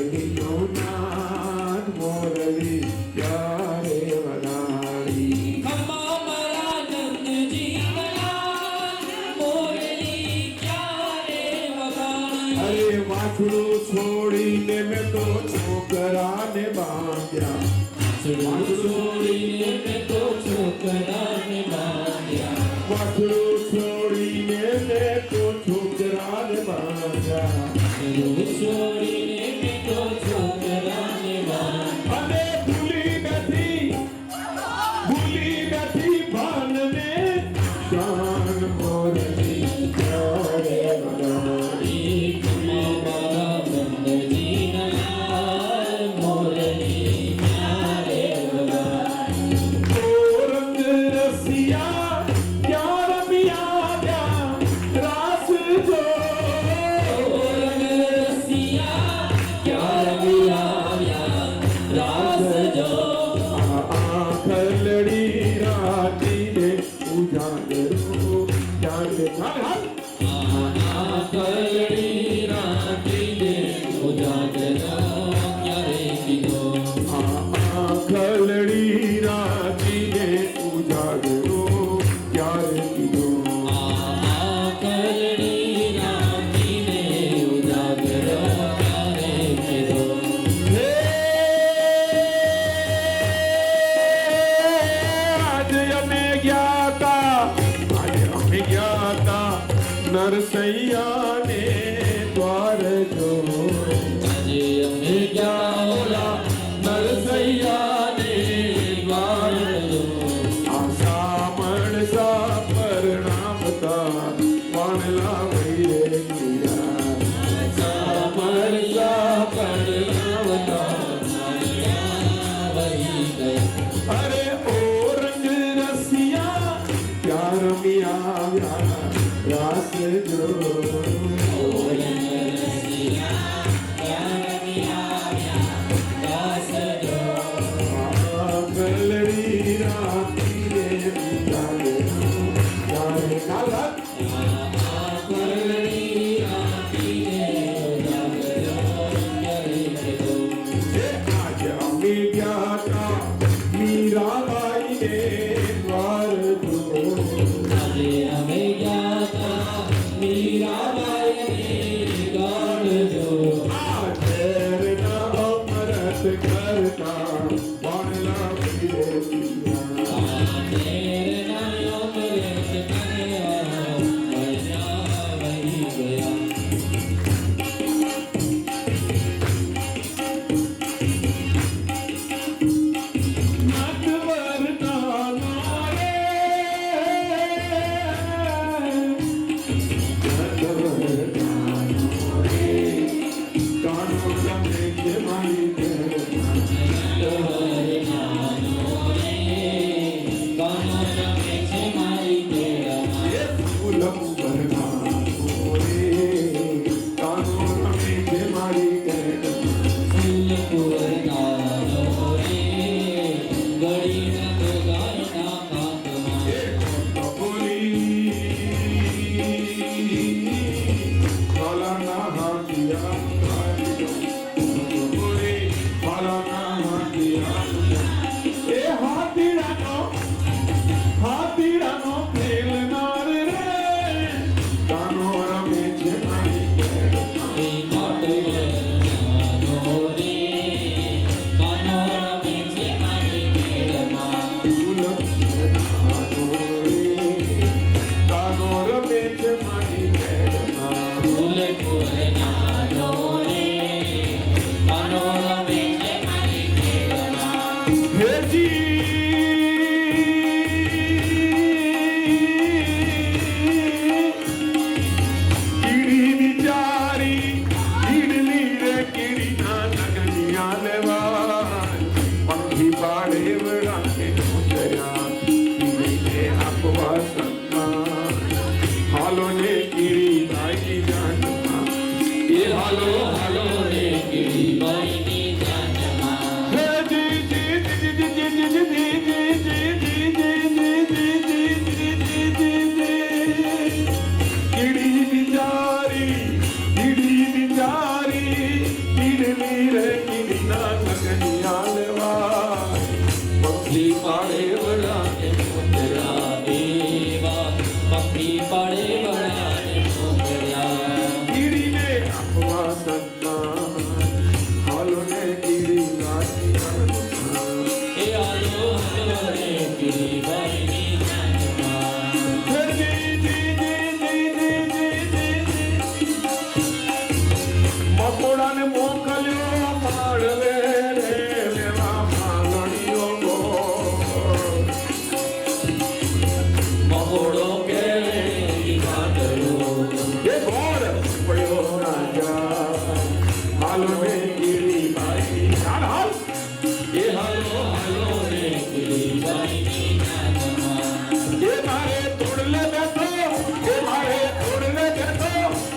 કિલ્લો નાદ મોરલી ક્યારે વગાડી ખમ્મા મારા નંદજી ગણા મોરલી ક્યારે વગાડી અરે વાછડું છોડીને મેં તો છોકરાને બાંધ્યા છોડીને મેં તો છોકરાને બાંધ્યા વાછડું છોડીને મેં તો છોકરાને બાંધ્યા છોડીને મેં તો છોકરાને બાંધ્યા અને ભૂલી નથી ભાનને શાન મોરલી ક્યારે વગાડી ખમ્મા મારા નંદજી ગણા મોરલી ક્યારે વગાડી ઓરંગ રસિયા ક્યાં રમ્યા ગયા રાસ જો આખલડી રાતીને ઉજાગરો ક્યારે આખલડી રાતીને ઉજાગરો ક્યારે કીધો આજે અમે ગયા તા નરસૈયાને દ્વાર જો નરસૈયાને દ્વાર જો આશા મણસા પરણામતા વાણલા વૈરે આશા મણસા પરણામતા અરે ઓરંગ રસિયા ક્યાં રમ્યા રાસ જો આખલડી રાતીને ઉજાગરો ક્યારે કાલા આજે અમે ગયા તા મીરાબાઈને દ્વાર જો આ ઝેરના અમરત કરતા વાણલા વૈરે વિના લગનિયા લેવા પક્ષી પાડે વડાને મોકલ્યા દેવા પક્ષી પાડે વડાને મોકલ્યા કીડીને આપવા સન્માન હાલો ને કીડી લાગી એ આલો હલરે પીવાઈની મકોડાને મોકલ્યો માળવે રે લેવા માલણીઓ મહોડો કે કાઢલો એ ગોળ પડ્યો રાજા હાલો ને કીડી ભાઈ હાલ હાલ એ હાલો રે પીવાઈની એ મારે તોડલે બેઠો એ મારે તોડલે બેઠો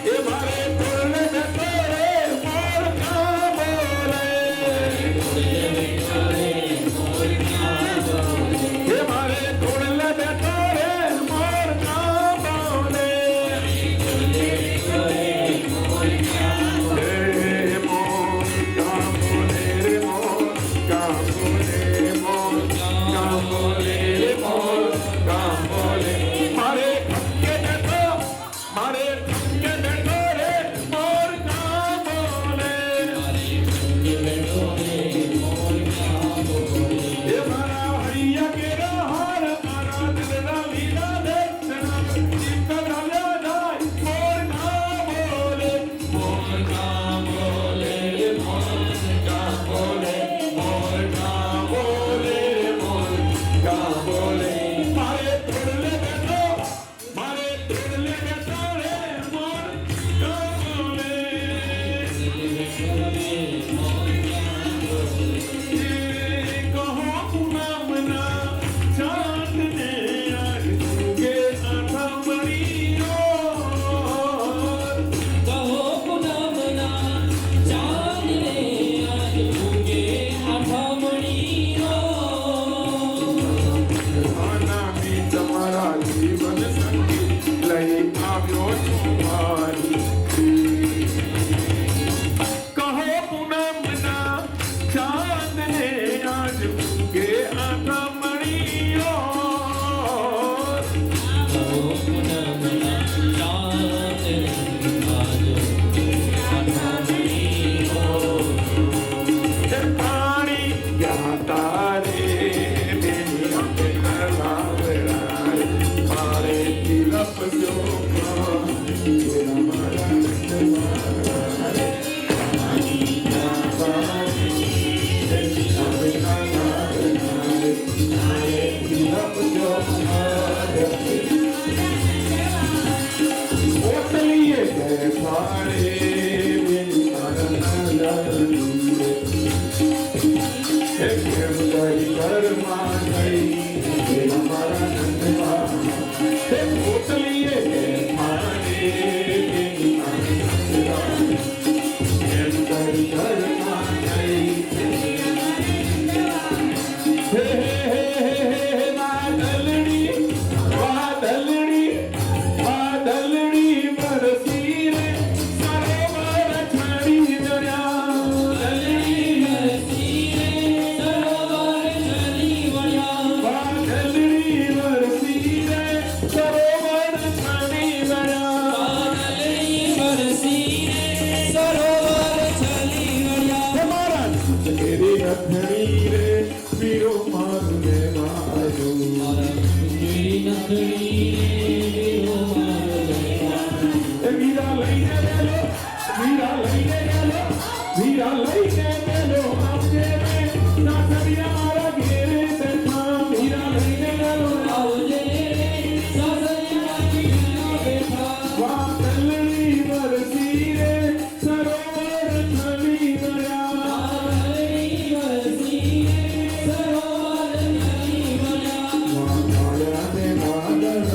એ મારે તોડલે બેઠો રે મોર કા બોલે એ મારે તોડલે બેઠો રે મોર કા બોલે રે મોર કા બોલે રે મોર કા બોલે મોર કા બોલે રે મોર કા બોલે મારે ઠપકે બેઠો મારે ઠપકે બેઠો રે મોર કા બોલે એ મારા હૈયા કેરા હાર મારા દિલના લીલા દર્શના ચિત્ત ડાલ્યા જાય મોર કા બોલે મોર કા બોલે મોર કા બોલે મોર કા બોલે મોર કા બોલે મારે તોડલે બેઠો મારે તોડલે બેઠો રે મોર કા બોલે કહો પૂનમના ચાંદને આજ ઊગે આઠા મણીઓ કહો પૂનમના ચાંદને આજ ઊગે આઠમણીઓ આનામી તમારા જીવન સંગી લઈ આવ્યો છું મારી કહો પૂનમના ચાંદને આજ ઊગે આઠા મણીઓ કહો પૂનમના ચાંદને આજ ઊગે આઠમણીઓ એ પાણી ગયા તારે બેની અંગે કલાવડા મારે તિલક જો ઓટલીએ ફાળે બેની કેમ કરી ઘરમાં ગઈ મારા નંદવા હે પોતલીએ મારે કેમ કરી ઘરમાં ગઈ હે વાદળડી વાદળડી વાદળડી બરસી રે સરોવર છડી દરિયા વાદળડી બરસી રે સરોવર છડી દરિયા તમારા તેરી રથણી રે પીરો મારું ને મારું એ વીરા લઈને ગયેલો વીરા લઈને ગયેલો વીરા લઈને ગયેલો આપજે રે સાસરિયા મારા ઘેરે બેઠા વીરા લઈને ગયેલો વાદળડી બરસી રે સરોવર છડી દરિયા વાદળને વાદળ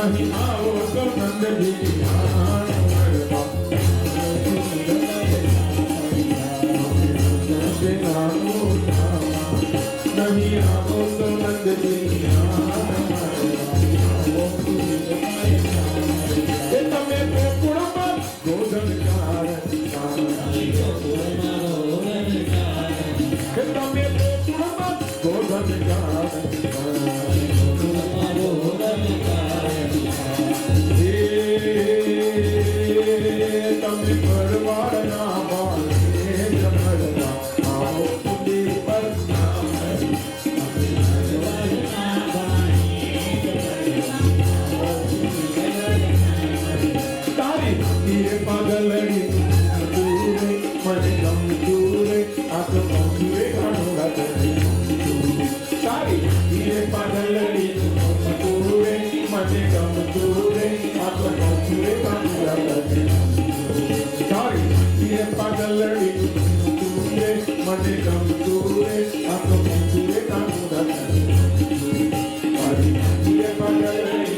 નહીં આવો તો નંદજી જ્ઞાન મળવા નહીં આવો તો નંદજી જ્ઞાન મળવા એ તમે ગોકુળમાં ગોધન કારણ એ તમે ગોકુળમાં ગોધન કારણ તમે પરવાળના બાળે જમડવા આવો પુલી પર તારી તીરે પાગલડી દૂરે મને ગમતું રે આ તો ગમતું રે ઘણું તારી તીરે પાગલડી દૂરે મને ગમતું રે આ તો ગમતું રે ઘણું તારી તીરે પાગલડી દૂરે મને ગમતું રે આ તો ગમતું રે ઘણું તારી તીરે પાગલડી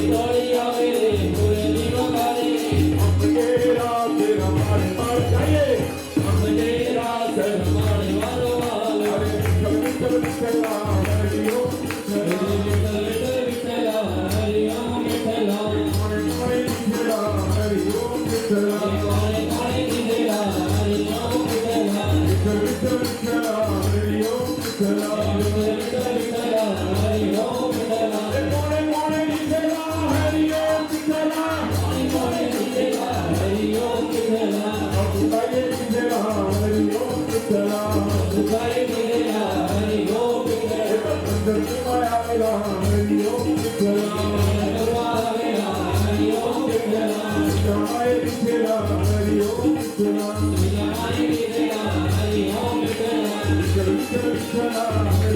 દૂરે આવે રે